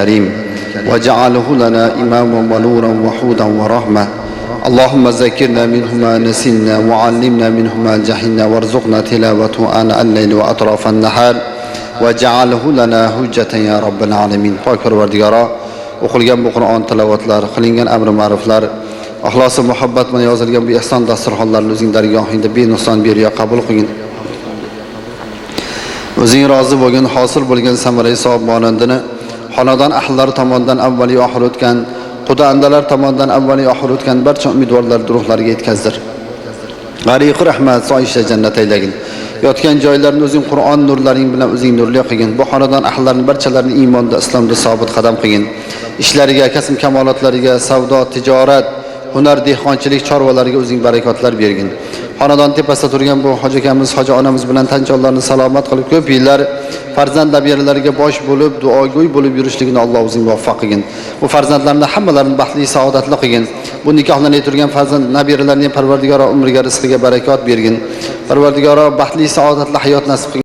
الكريم وجعله لنا إماما ونورا وحودا ورحمة. اللهم ذكرنا منه ما نسينا وعلمنا منه ما جهلنا وارزقنا تلاوته آناء الليل وأطراف النهار وجعله لنا حجة يا رب العالمين. Pok Parvardigoro, o'qilgan bu Qur'on tilovatlari, qilingan amr ma'ruflar, ixlos va muhabbat bilan yozilgan bu ihson dasturxonlarini o'zing dargohingda benuqson beriyo qabul qilgin. O'zing rozi bo'lgan, hosil bo'lgan samarai savob monandini xonadon ahllari tomonidan avvaliy oxir o'tgan, xudo andalar tomonidan avvaliy oxir o'tgan barcha umidvorlar ruhlariga yetkazdir. G'ariqi rahmat soyisha jannat aylagin. Yotgan joylarini o'zing Qur'on nurlaring bilan o'zing nurli qilgin. Bu xonadon ahllarining barchalarini iymonda, islomda sobit qadam qilgin. Ishlariga, kasb kamolotlariga, savdo, tijorat, hunar, dehqonchilik chorvalariga o'zing barakotlar bergin. Xonadon tepasida turgan bu hoji akamiz, hoji onamiz bilan tanchoqlarni salomat qilib, ko'p yillar farzand nabiralariga bosh bo'lib, duogo'y bo'lib yurishligini Alloh o'zing muvaffaq qilgin. Bu farzandlarni hammalarini baxtli, saodatli qilgin. Bu nikohlanib turgan farzand nabiralarning Parvardigoro umriga, rizqiga barakot bergin. Parvardigoro baxtli, saodatli hayot nasib qilgin.